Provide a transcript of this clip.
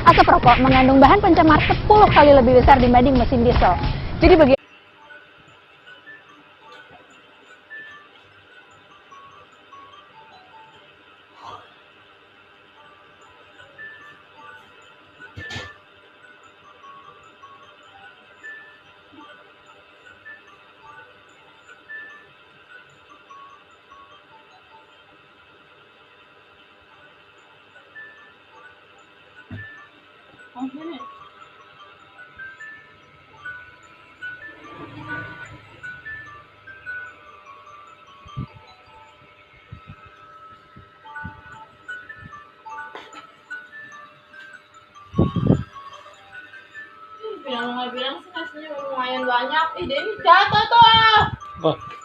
Asap rokok mengandung bahan pencemar 10 kali lebih besar dibanding mesin diesel. Jadi bagi bilang nggak bilang sih nasinya lumayan banyak. Ih, Denny jatuh tuh.